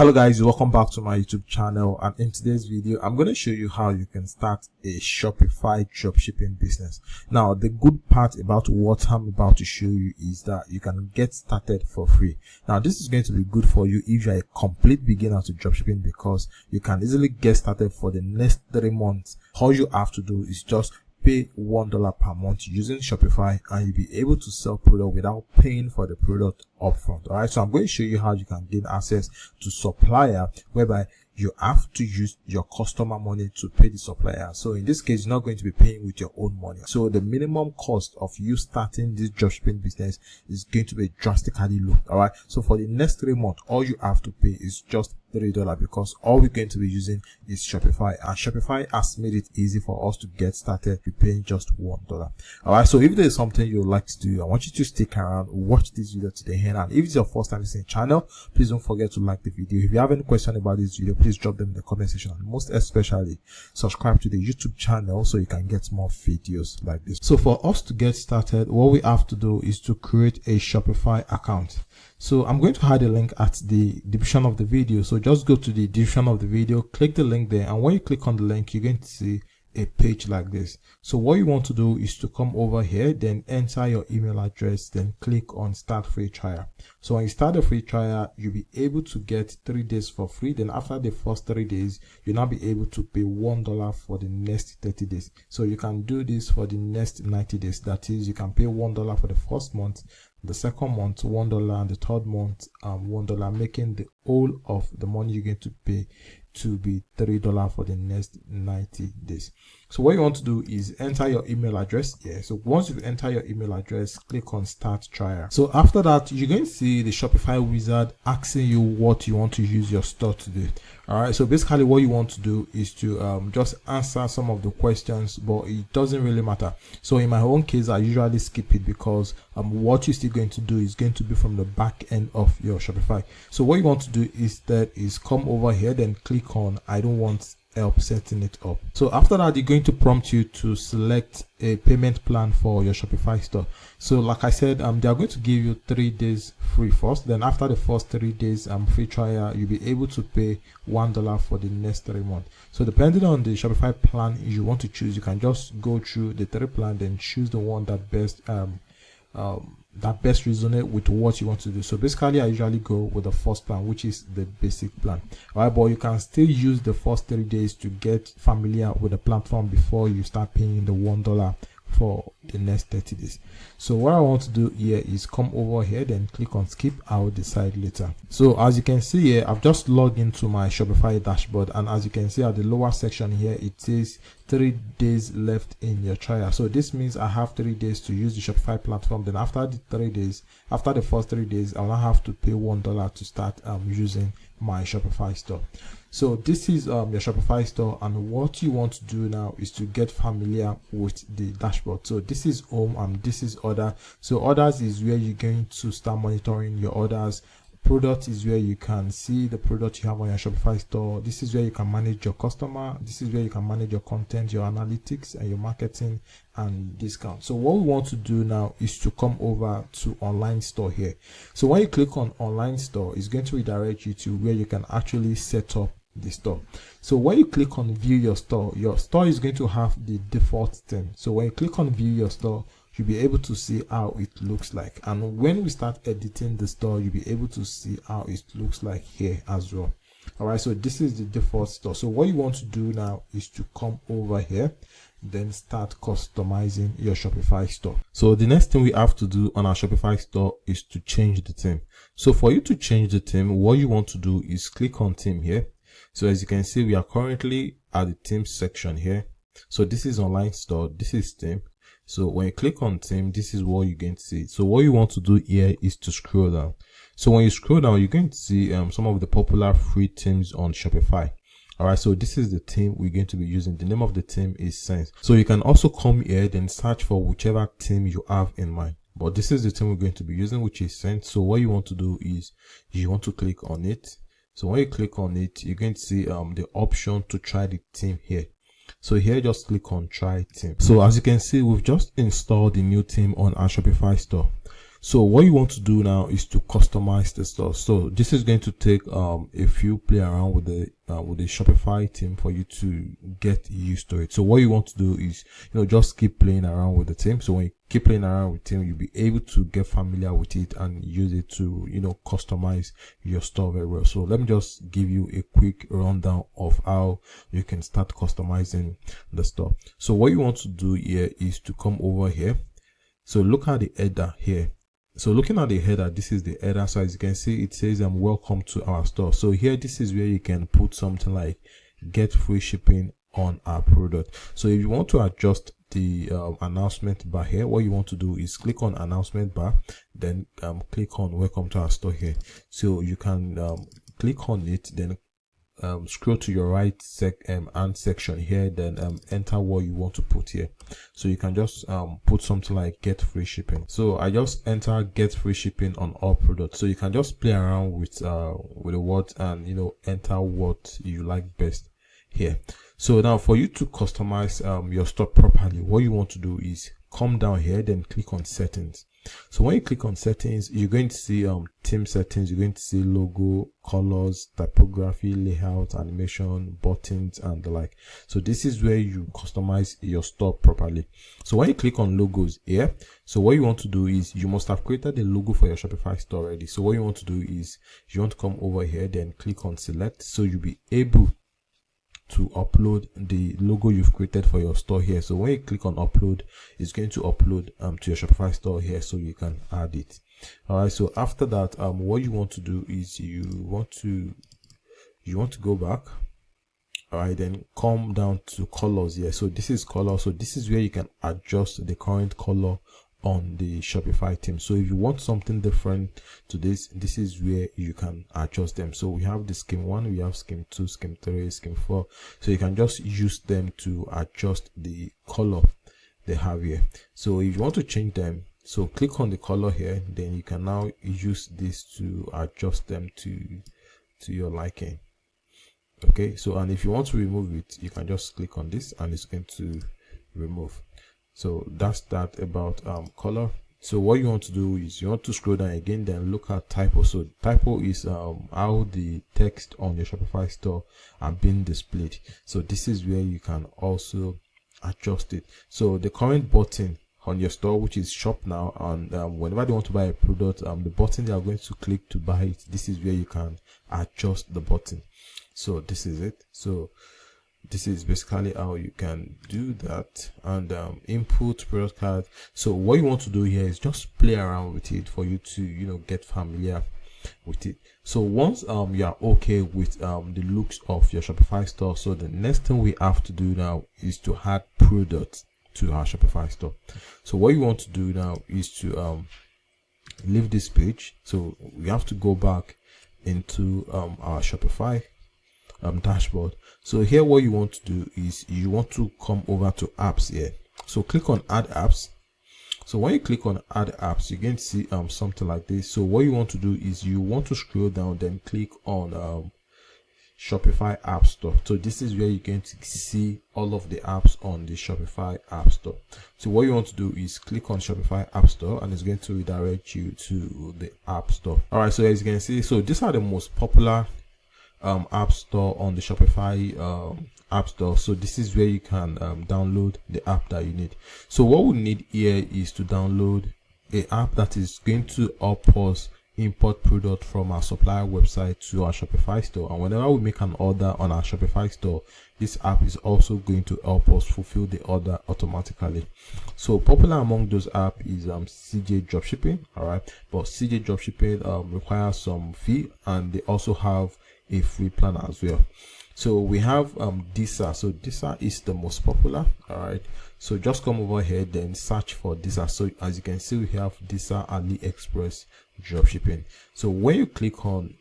Hello guys, welcome back to my YouTube channel, and in today's video I'm going to show you how you can start a Shopify dropshipping business. Now the good part about what I'm about to show you is that you can get started for free. Now this is going to be good for you if you're a complete beginner to dropshipping, because you can easily get started for the next 3 months. All you have to do is just pay $1 per month using Shopify, and you'll be able to sell product without paying for the product upfront. All right, so I'm going to show you how you can gain access to supplier, whereby you have to use your customer money to pay the supplier. So in this case, you're not going to be paying with your own money. So the minimum cost of you starting this dropshipping business is going to be drastically low. All right, so for the next 3 months, all you have to pay is just $3, because all we're going to be using is Shopify, and Shopify has made it easy for us to get started with paying just $1. All right, so if there's something you would like to do, I want you to stick around, watch this video to the end. And if it's your first time visiting the channel, please don't forget to like the video. If you have any question about this video, please drop them in the comment section, and most especially subscribe to the YouTube channel so you can get more videos like this. So for us to get started, what we have to do is to create a Shopify account. So I'm going to hide a link at the description of the video. So just go to the description of the video, click the link there, and when you click on the link, you're going to see a page like this. So what you want to do is to come over here, then enter your email address, then click on start free trial. So when you start the free trial, you'll be able to get 3 days for free. Then after the first 3 days, you'll now be able to pay $1 for the next 30 days. So you can do this for the next 90 days. That is, you can pay $1 for the first month, the second month $1, and the third month $1, making the whole of the money you're going to pay to be $3 for the next 90 days. So what you want to do is enter your email address here. So once you enter your email address, click on start trial. So after that, you're going to see the Shopify wizard asking you what you want to use your store to do. All right, so basically what you want to do is to just answer some of the questions, but it doesn't really matter. So in my own case, I usually skip it, because what you're still going to do is going to be from the back end of your Shopify. So what you want to do instead is come over here, then click on I don't want help setting it up. So after that, they're going to prompt you to select a payment plan for your Shopify store. So like I said, they are going to give you 3 days free first. Then after the first 3 days free trial, you'll be able to pay $1 for the next 3 months. So depending on the Shopify plan you want to choose, you can just go through the 3 plan, then choose the one that best resonate with what you want to do. So basically, I usually go with the first plan, which is the basic plan. All right, but you can still use the first 3 days to get familiar with the platform before you start paying the $1 for the next 30 days. So what I want to do here is come over here, then click on skip. I will decide later. So as you can see here, I've just logged into my Shopify dashboard, and as you can see at the lower section here, it says 3 days left in your trial. So this means I have 3 days to use the Shopify platform. Then after the 3 days, after the first 3 days, I'll now have to pay $1 to start using my Shopify store. So this is your Shopify store, and what you want to do now is to get familiar with the dashboard. So this is home, and this is order. So orders is where you're going to start monitoring your orders. Product is where you can see the product you have on your Shopify store. This is where you can manage your customer. This is where you can manage your content, your analytics, and your marketing and discount. So what we want to do now is to come over to online store here. So when you click on online store, it's going to redirect you to where you can actually set up the store. So when you click on view your store is going to have the default theme. So when you click on view your store, you'll be able to see how it looks like, and when we start editing the store, you'll be able to see how it looks like here as well. All right, so this is the default store. So what you want to do now is to come over here, then start customizing your Shopify store. So the next thing we have to do on our Shopify store is to change the theme. So for you to change the theme, what you want to do is click on theme here. So as you can see, we are currently at the theme section here. So this is online store, this is theme. So when you click on theme, this is what you're going to see. So what you want to do here is to scroll down. So when you scroll down, you're going to see some of the popular free themes on Shopify. All right, so this is the theme we're going to be using. The name of the theme is Sense. So you can also come here, then search for whichever theme you have in mind. But this is the theme we're going to be using, which is Sense. So what you want to do is you want to click on it. So when you click on it, you're going to see the option to try the theme here. So here, just click on try theme. So as you can see, we've just installed the new theme on our Shopify store. So what you want to do now is to customize the store. So this is going to take a few play around with the Shopify theme for you to get used to it. So what you want to do is, just keep playing around with the theme. So when you keep playing around with theme, you'll be able to get familiar with it and use it to customize your store very well. So let me just give you a quick rundown of how you can start customizing the store. So what you want to do here is to come over here. So look at the header here. So looking at the header, this is the header. So as you can see, it says welcome to our store. So here, this is where you can put something like get free shipping on our product. So if you want to adjust the announcement bar here, what you want to do is click on announcement bar, then click on welcome to our store here. So you can click on it, then scroll to your right and section here, then enter what you want to put here. So you can just put something like get free shipping. So I just enter get free shipping on all products. So you can just play around with the words and enter what you like best here. So now for you to customize your store properly, what you want to do is come down here, then click on settings. So when you click on settings, you're going to see theme settings, you're going to see logo, colors, typography, layout, animation, buttons, and the like. So this is where you customize your store properly. So when you click on logos here, so what you want to do is you must have created a logo for your Shopify store already. So what you want to do is you want to come over here, then click on select, so you'll be able to upload the logo you've created for your store here. So when you click on upload, it's going to upload to your Shopify store here, so you can add it. All right, so after that, what you want to do is you want to go back. All right, then come down to colors here. So this is color. So this is where you can adjust the current color on the Shopify theme. So if you want something different to this is where you can adjust them. So we have the scheme 1, we have scheme 2, scheme 3, scheme 4. So you can just use them to adjust the color they have here. So if you want to change them, so click on the color here, then you can now use this to adjust them to your liking. Okay, so and if you want to remove it, you can just click on this and it's going to remove. So that's that about color. So what you want to do is you want to scroll down again, then look at typo. So typo is how the text on your Shopify store are being displayed. So this is where you can also adjust it. So the current button on your store, which is shop now, and whenever they want to buy a product, the button they are going to click to buy it, this is where you can adjust the button. So this is it. So this is basically how you can do that. And input product card. So what you want to do here is just play around with it for you to get familiar with it. So once you are okay with the looks of your Shopify store, so the next thing we have to do now is to add products to our Shopify store. So what you want to do now is to leave this page. So we have to go back into our Shopify dashboard. So here what you want to do is you want to come over to apps here. So click on add apps. So when you click on add apps, you're going to see something like this. So what you want to do is you want to scroll down, then click on Shopify App Store. So this is where you're going to see all of the apps on the Shopify App Store. So what you want to do is click on Shopify App Store, and it's going to redirect you to the App Store. All right, so as you can see, so these are the most popular app store on the Shopify app store. So this is where you can download the app that you need. So what we need here is to download an app that is going to help us import product from our supplier website to our Shopify store, and whenever we make an order on our Shopify store, this app is also going to help us fulfill the order automatically. So popular among those apps is CJ Dropshipping. All right, but CJ Dropshipping requires some fee, and they also have a free plan as well. So we have DISA. So DISA is the most popular. All right, so just come over here, then search for DISA. So as you can see, we have DISA AliExpress Dropshipping. So when you click on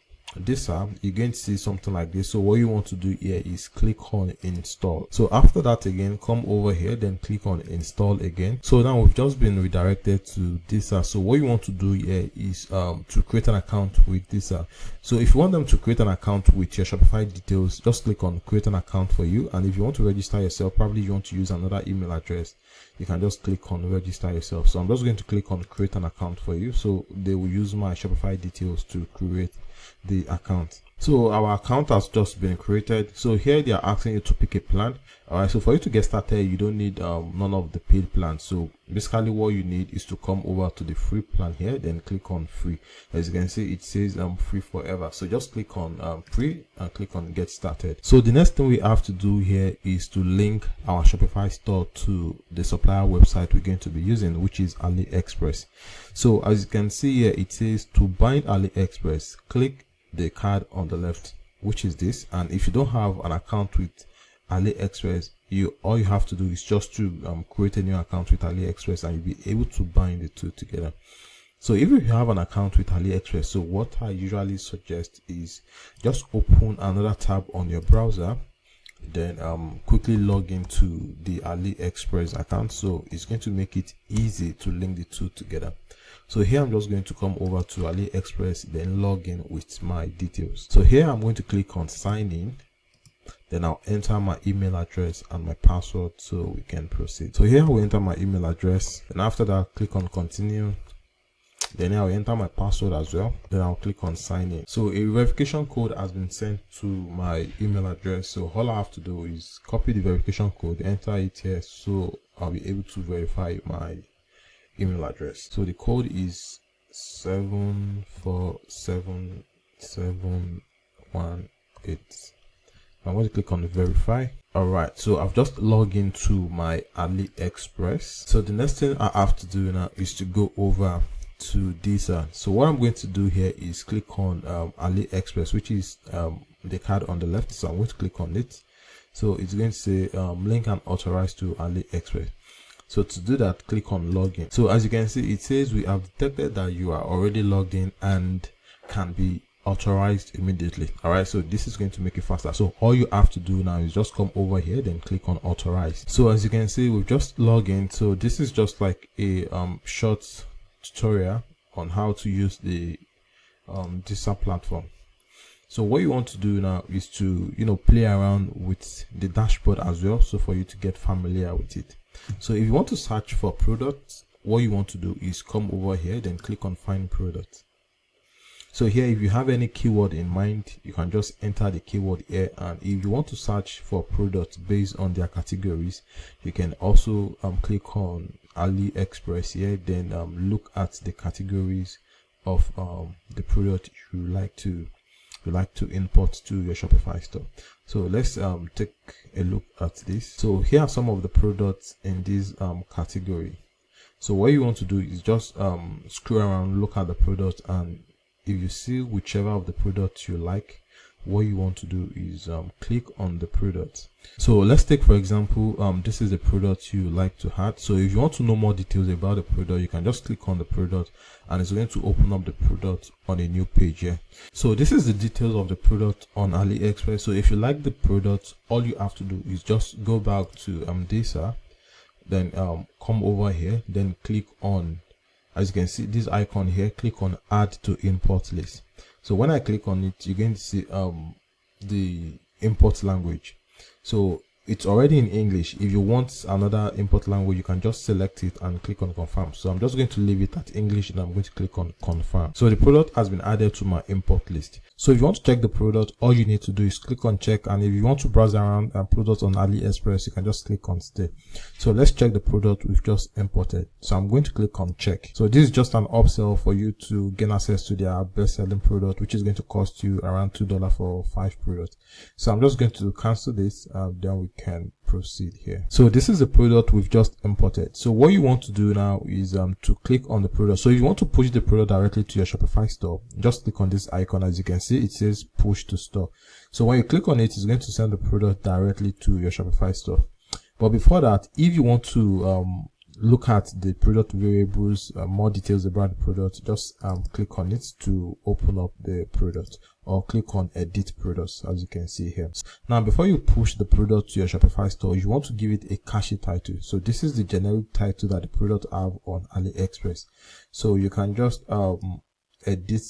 DISA, you're going to see something like this. So what you want to do here is click on install. So after that, again, come over here, then click on install again. So now we've just been redirected to DISA. So what you want to do here is to create an account with DISA. So if you want them to create an account with your Shopify details, just click on create an account for you. And if you want to register yourself, probably you want to use another email address, you can just click on register yourself. So I'm just going to click on create an account for you. So they will use my Shopify details to create the account. So our account has just been created. So here they are asking you to pick a plan. All right, so for you to get started, you don't need none of the paid plans. So basically what you need is to come over to the free plan here, then click on free. As you can see, it says free forever. So just click on free and click on get started. So the next thing we have to do here is to link our Shopify store to the supplier website we're going to be using, which is AliExpress. So as you can see here, it says to bind AliExpress, click the card on the left, which is this. And if you don't have an account with AliExpress, all you have to do is just to create a new account with AliExpress, and you'll be able to bind the two together. So if you have an account with AliExpress, so what I usually suggest is just open another tab on your browser, then quickly log into the AliExpress account. So it's going to make it easy to link the two together. So here I'm just going to come over to AliExpress, then log in with my details. So here I'm going to click on sign in, then I'll enter my email address and my password so we can proceed. So here I will enter my email address, and after that click on continue. Then I'll enter my password as well, then I'll click on sign in. So a verification code has been sent to my email address, so all I have to do is copy the verification code, enter it here, so I'll be able to verify my email address. So the code is 747718. I'm going to click on verify. All right, so I've just logged into my AliExpress. So the next thing I have to do now is to go over to this. So what I'm going to do here is click on AliExpress, which is the card on the left. So I'm going to click on it. So it's going to say link and authorize to AliExpress. So to do that, click on login. So as you can see, it says we have detected that you are already logged in and can be authorized immediately. All right, so this is going to make it faster. So all you have to do now is just come over here, then click on authorize. So as you can see, we've just logged in. So this is just like a short tutorial on how to use the digital platform. So what you want to do now is to play around with the dashboard as well, so for you to get familiar with it. So if you want to search for products, what you want to do is come over here, then click on find product. So here, if you have any keyword in mind, you can just enter the keyword here, and if you want to search for products based on their categories, you can also click on AliExpress here, then look at the categories of the product you like to import to your Shopify store. So let's take a look at this. So here are some of the products in this category. So what you want to do is just scroll around, look at the product, and if you see whichever of the products you like, what you want to do is click on the product. So let's take, for example, this is the product you like to add. So if you want to know more details about the product, you can just click on the product, and it's going to open up the product on a new page here. So this is the details of the product on AliExpress. So if you like the product, all you have to do is just go back to data, then come over here, then click on, as you can see, this icon here, click on add to import list. So when I click on it, you're going to see the import language. So it's already in English. If you want another import language, you can just select it and click on confirm. So I'm just going to leave it at English, and I'm going to click on confirm. So the product has been added to my import list. So if you want to check the product, all you need to do is click on check, and if you want to browse around products on AliExpress, you can just click on stay. So let's check the product we've just imported. So I'm going to click on check. So this is just an upsell for you to gain access to their best selling product, which is going to cost you around $2 for 5 products. So I'm just going to cancel this, then we can proceed here. So this is the product we've just imported. So what you want to do now is to click on the product. So if you want to push the product directly to your Shopify store, just click on this icon. As you can see, it says push to store. So when you click on it, it's going to send the product directly to your Shopify store. But before that, if you want to look at the product variables, more details about the product, just click on it to open up the product, or click on edit products, as you can see here. Now, before you push the product to your Shopify store, you want to give it a catchy title. So this is the generic title that the product have on AliExpress. So you can just edit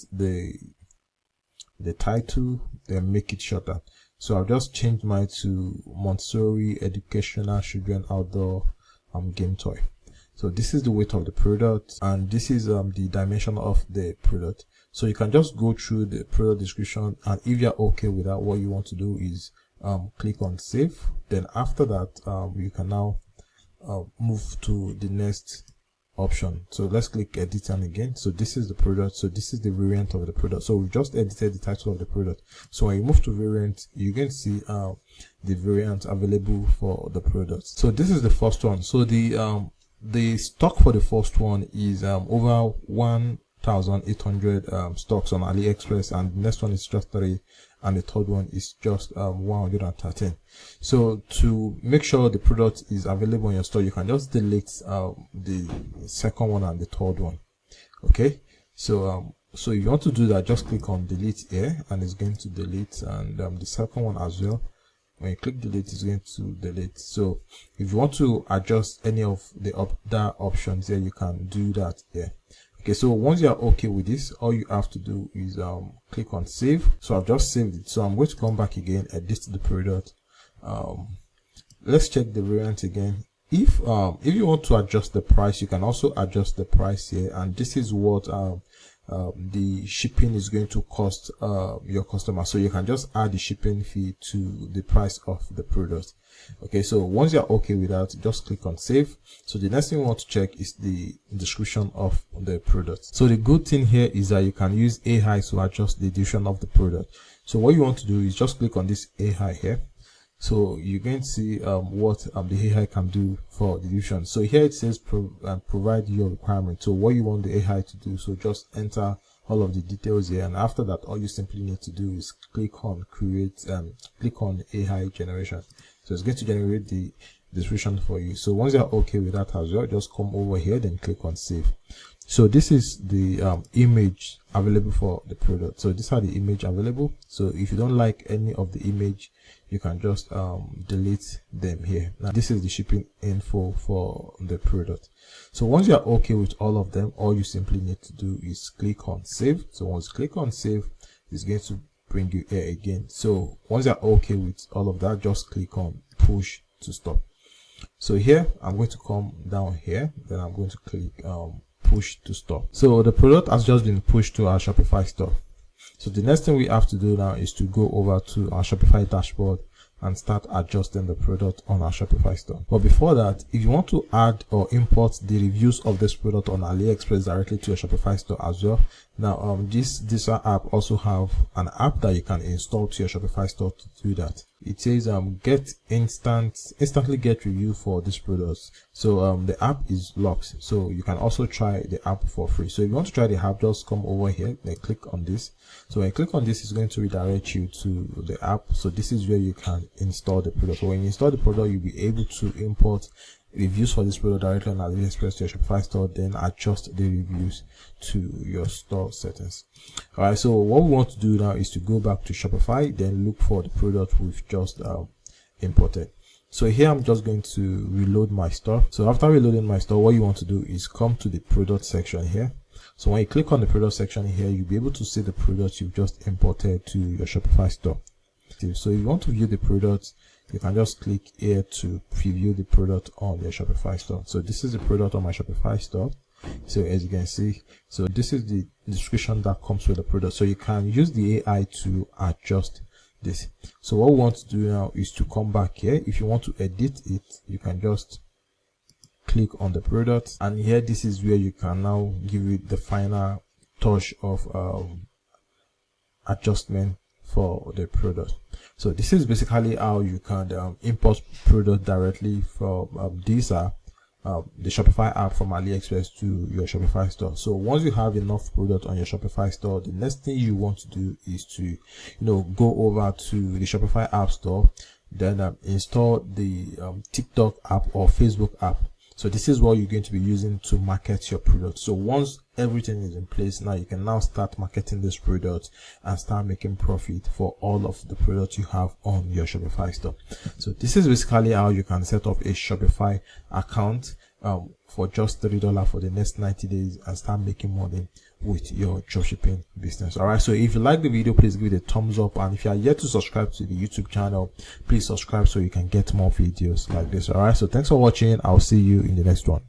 the title, then make it shorter. So I'll just change mine to Montessori Educational Children Outdoor game toy. So this is the weight of the product, and this is the dimension of the product. So you can just go through the product description, and if you're okay with that, what you want to do is click on save. Then after that, you can now move to the next option. So let's click edit and again. So this is the product. So this is the variant of the product. So we just edited the title of the product. So when you move to variant, you can see the variant available for the product. So this is the first one. So the stock for the first one is over 1,800 stocks on AliExpress, and the next one is just 3, and the third one is just 113. So to make sure the product is available in your store, you can just delete the second one and the third one. Okay, so so if you want to do that, just click on delete here, and it's going to delete, and the second one as well. When you click delete, it's going to delete. So if you want to adjust any of the other options here, you can do that here. Okay, so once you're okay with this, all you have to do is click on save. So I've just saved it. So I'm going to come back again, edit the product. Let's check the variant again. If you want to adjust the price, you can also adjust the price here, and this is what the shipping is going to cost your customer. So you can just add the shipping fee to the price of the product. Okay, so once you're okay with that, just click on save. So the next thing we want to check is the description of the product. So the good thing here is that you can use AI to adjust the description of the product. So what you want to do is just click on this AI here. So you're going to see what the AI can do for the description. So here it says provide your requirement. So what you want the AI to do, so just enter all of the details here, and after that, all you simply need to do is click on create, click on AI generation. So it's going to generate the description for you. So once you're okay with that as well, just come over here, then click on save. So this is the image available for the product. So these are the image available. So if you don't like any of the image, you can just delete them here. Now this is the shipping info for the product. So once you're okay with all of them, all you simply need to do is click on save. So once you click on save, it's going to bring you here again. So once you're okay with all of that, just click on push to stop. So here I'm going to come down here, then I'm going to click push to stop. So the product has just been pushed to our Shopify store. So the next thing we have to do now is to go over to our Shopify dashboard and start adjusting the product on our Shopify store. But before that, if you want to add or import the reviews of this product on AliExpress directly to your Shopify store as well, now this app also have an app that you can install to your Shopify store to do that. It says get instantly get review for this product. So the app is locked, so you can also try the app for free. So if you want to try the app, just come over here and click on this. So when you click on this, it's going to redirect you to the app. So this is where you can install the product. So when you install the product, you'll be able to import reviews for this product directly on AliExpress to your Shopify store, then adjust the reviews to your store settings. All right, so what we want to do now is to go back to Shopify, then look for the product we've just imported. So here I'm just going to reload my store. So after reloading my store, what you want to do is come to the product section here. So when you click on the product section here, you'll be able to see the products you've just imported to your Shopify store. So if you want to view the product, you can just click here to preview the product on your Shopify store. So this is the product on my Shopify store. So as you can see, so this is the description that comes with the product. So you can use the AI to adjust this. So what we want to do now is to come back here. If you want to edit it, you can just click on the product, and here this is where you can now give it the final touch of adjustment for the product. So this is basically how you can import product directly from the Shopify app from AliExpress to your Shopify store. So once you have enough product on your Shopify store, the next thing you want to do is to go over to the Shopify app store, then install the TikTok app or Facebook app. So this is what you're going to be using to market your product. So once everything is in place, now you can now start marketing this product and start making profit for all of the products you have on your Shopify store. So this is basically how you can set up a Shopify account for just $30 for the next 90 days and start making money with your dropshipping business. All right, so if you like the video, please give it a thumbs up, and if you are yet to subscribe to the YouTube channel, please subscribe so you can get more videos like this. All right, so thanks for watching. I'll see you in the next one.